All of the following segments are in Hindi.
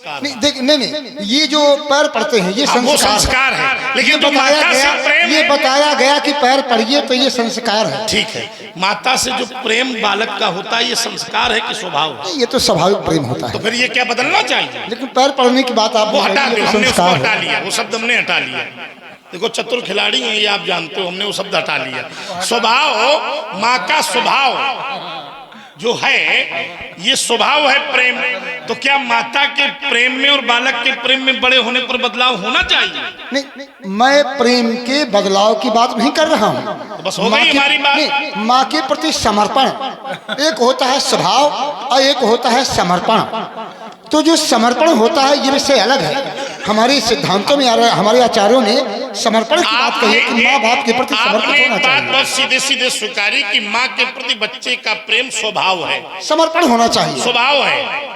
नहीं देख नहीं ये जो पैर पड़ते हैं ये संस्कार है, लेकिन तो माता से प्रेम, ये बताया गया कि पैर पड़िए तो ये संस्कार है। ठीक है, माता से जो प्रेम बालक का होता है ये संस्कार है कि स्वभाव है? ये तो स्वाभाविक प्रेम होता है। तो फिर ये क्या बदलना चाहिए? लेकिन पैर पड़ने की बात आप हटा दो, हमने उसको हटा लिया, वो शब्द हमने हटा लिया। देखो चतुर खिलाड़ी हैं ये आप जानते हो, हमने वो शब्द हटा लिया। स्वभाव, माँ का स्वभाव जो है ये स्वभाव है प्रेम। तो क्या माता के प्रेम में और बालक के प्रेम में बड़े होने पर बदलाव होना चाहिए? नहीं, मैं प्रेम के बदलाव की बात नहीं कर रहा हूँ। तो बस हो गई हमारी बात। माँ के प्रति समर्पण एक होता है स्वभाव और एक होता है समर्पण। तो जो समर्पण होता है ये विषय अलग है। हमारे सिद्धांतों में हमारे आचार्यों ने समर्पण की बात कही है कि माँ बाप के प्रति समर्पित होना चाहिए। बात सीधे सीधे स्वीकारी कि माँ के प्रति बच्चे का प्रेम स्वभाव है, समर्पण होना चाहिए, स्वभाव है,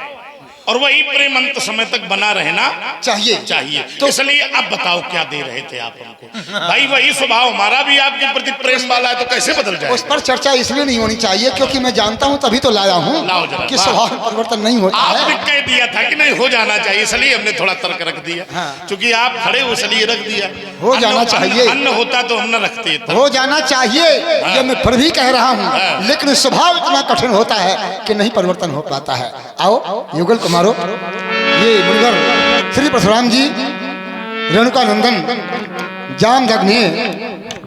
और वही प्रेम अंत समय तक बना रहना चाहिए। तो इसलिए अब बताओ क्या दे रहे थे आप हमको? भाई वही स्वभाव हमारा भी आपके प्रति प्रेम वाला है तो कैसे बदल जाए? उस पर चर्चा इसलिए नहीं होनी चाहिए क्योंकि मैं जानता हूं तभी तो लाया हूं कि स्वभाव परिवर्तन नहीं होता है। आपने कह दिया था कि नहीं हो जाना चाहिए, इसलिए हमने थोड़ा तर्क रख दिया। क्योंकि आप खड़े हो इसलिए रख दिया। हो जाना चाहिए, अन्न होता तो हम न रखते। हो जाना चाहिए ये मैं फिर भी कह रहा हूँ, लेकिन स्वभाव इतना कठिन होता है कि नहीं परिवर्तन हो पाता है। आओ युगल कुमारो, ये मुनिवर श्री परशुराम जी रेणुका नंदन जाम जगने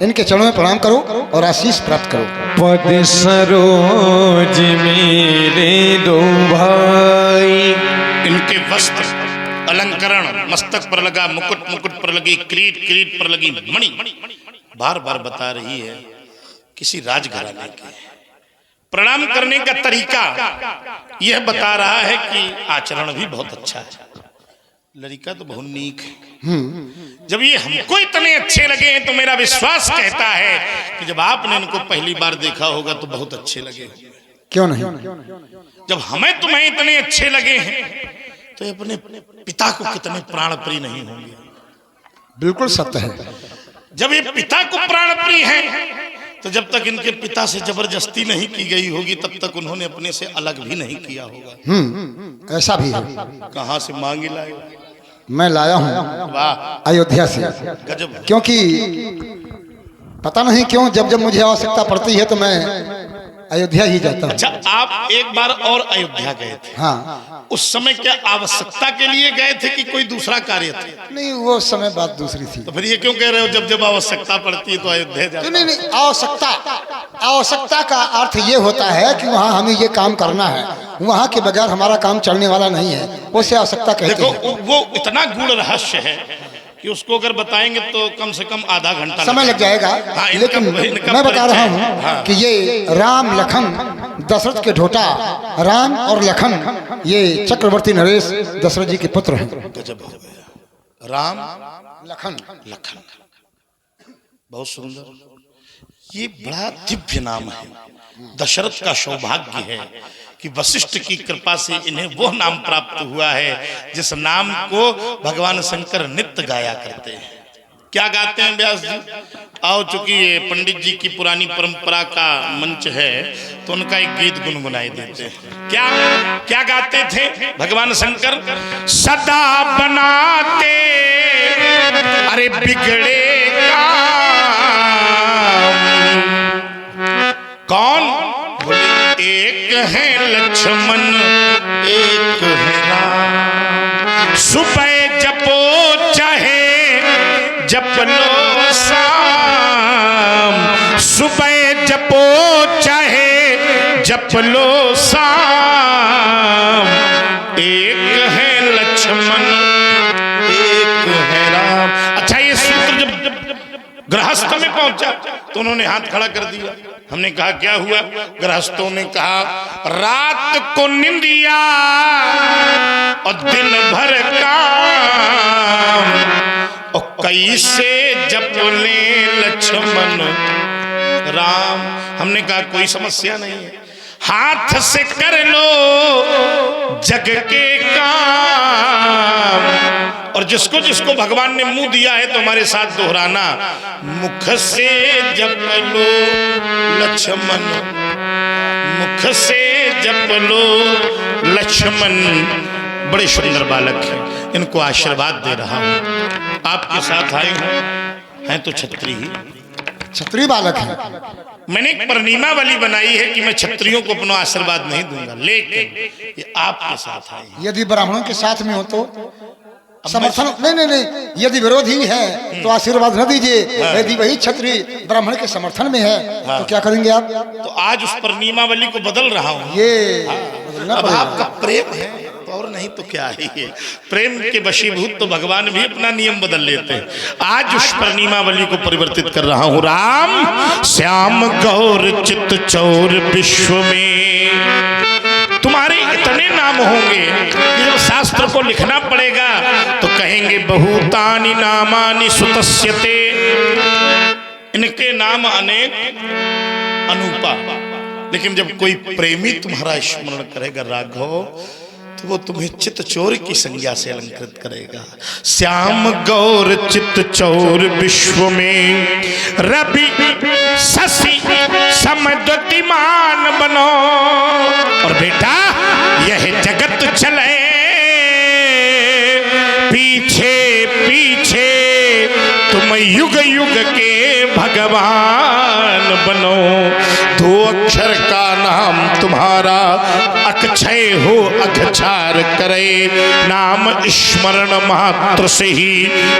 इनके चरणों में प्रणाम करो और आशीष प्राप्त करो। पद सरोज मेरे दो भाई, इनके वस्त्र अलंकरण, मस्तक पर लगा मुकुट, मुकुट पर लगी किरीट, किरीट पर लगी मणि, बार बार बता रही है किसी राजघराने के प्रणाम करने का तरीका यह बता रहा है कि आचरण भी बहुत अच्छा है। लड़का तो बहुत नीक है। जब ये हमको इतने अच्छे लगे हैं तो मेरा विश्वास कहता है कि जब आपने इनको पहली बार देखा होगा तो बहुत अच्छे लगे। क्यों नहीं? जब हमें तुम्हें इतने अच्छे लगे हैं तो अपने पिता को कितने प्राण प्रिय नहीं होंगे? बिल्कुल सत्य है। जब ये पिता को प्राण प्रिय है तो जब तक इनके पिता से जबरदस्ती नहीं की गई होगी तब तक उन्होंने अपने से अलग भी नहीं किया होगा। ऐसा भी है। कहां से मांगी लाए? मैं लाया हूँ वाह, अयोध्या से। गजब। क्योंकि पता नहीं क्यों जब जब मुझे आवश्यकता पड़ती है तो मैं अयोध्या ही जाता हूँ। अच्छा, आप एक बार और अयोध्या गए थे? हाँ। उस समय क्या आवश्यकता के लिए गए थे कि कोई दूसरा कार्य था? नहीं, वो समय बात दूसरी थी। तो फिर ये क्यों कह रहे हो जब जब आवश्यकता पड़ती है तो अयोध्या जाते? नहीं, आवश्यकता का अर्थ ये होता है कि वहाँ हमें ये काम करना है, वहाँ के बगैर हमारा काम चलने वाला नहीं है, उसे आवश्यकता कहते हैं। देखो वो इतना गूढ़ रहस्य है कि उसको अगर बताएंगे तो कम से कम आधा घंटा समय लग जाएगा। हाँ, लेकिन मैं बता रहा हूँ कि ये राम लखन दशरथ के ढोटा, राम और लखन ये चक्रवर्ती नरेश दशरथ जी के पुत्र हैं। गजब हो गया। राम लखन, लखन, बहुत सुंदर। ये बड़ा दिव्य नाम है। दशरथ का सौभाग्य है कि वशिष्ठ की कृपा से इन्हें वो नाम प्राप्त हुआ है जिस नाम को भगवान शंकर नित्य गाया करते हैं। क्या गाते हैं व्यास जी? आओ, चूंकि ये पंडित जी की पुरानी परंपरा का मंच है तो उनका एक गीत गुनगुनाई देते हैं। क्या क्या गाते थे भगवान शंकर? सदा बनाते अरे बिगड़े कौन? एक है लक्ष्मण एक है राम, सुबह जपो चाहे जप लो शाम, सुबह जपो चाहे जप लो शाम, एक है लक्ष्मण एक है राम। अच्छा, ये सूत्र जब गृहस्थ में पहुंचा तो उन्होंने हाथ खड़ा कर दिया। हमने कहा क्या हुआ? गृहस्थों ने कहा रात को निंदिया और दिन भर काम, और कैसे जप ले लक्ष्मण राम। हमने कहा कोई समस्या नहीं है, हाथ से कर लो जग के काम, और जिसको जिसको भगवान ने मुंह दिया है तो हमारे साथ दोहराना, मुख से जप लो लक्ष्मण, मुख से जप लो लक्ष्मण, बड़े सुंदर बालक हैं, इनको आशीर्वाद दे रहा हूँ। आपके साथ आए हैं तो छत्री ही, क्षत्रिय बालक है। मैंने एक परिणीमावली बनाई है कि मैं क्षत्रियों को अपना आशीर्वाद नहीं दूंगा, लेकिन ये आपके साथ आए हैं। यदि ब्राह्मणों के साथ में हो तो समर्थन, नहीं, यदि विरोधी है तो आशीर्वाद न दीजिए। यदि वही क्षत्रिय ब्राह्मण के समर्थन में है तो क्या करेंगे आप? तो आज उस परिणीमावली को बदल रहा हूँ। ये बदलना अब पड़ेगा। आपका प्रेम है तो और नहीं तो क्या है, ये प्रेम के वशीभूत तो भगवान भी अपना नियम बदल लेते हैं। आज उस परिणीमावली को परिवर्तित कर रहा हूँ। राम श्याम गौर चित चौर विश्व में तुम्हारे इतने नाम होंगे कि जब शास्त्र को लिखना पड़ेगा तो कहेंगे बहुतानि नामानि सुतस्यते, इनके नाम अनेक अनूपा। लेकिन जब कोई प्रेमी तुम्हारा स्मरण करेगा राघव, तो वो तुम्हें चित चोर की संज्ञा से अलंकृत करेगा। श्याम गौर चित चौर विश्व में रवि शशि समद्युतिमान बनो। और बेटा यह जगत चले पीछे पीछे, तुम युग युग के भगवान बनो। दो अक्षर का नाम तुम्हारा अक्षय हो अक्षार करे, नाम स्मरण मात्र से ही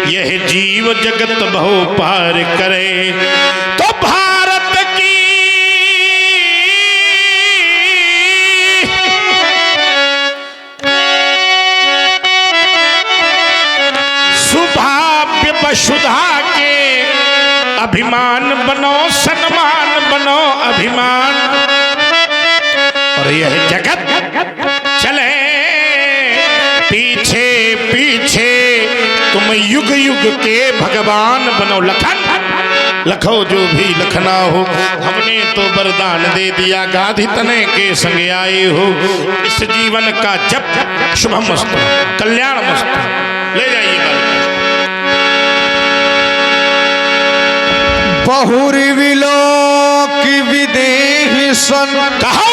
यह जीव जगत बहु पार करे। तो भारत की सुभाव्य वसुधा के अभिमान बनो, सम्मान बनो अभिमान। और यह जगत चले पीछे पीछे, तुम युग युग के भगवान बनो। लखन लखो जो भी लखना हो, हमने तो वरदान दे दिया, गाधी तने के संग आए हो। इस जीवन का जप शुभम मस्तु कल्याण मस्तु। ले जाइए बहुरी विलोक विदेह सन, कहा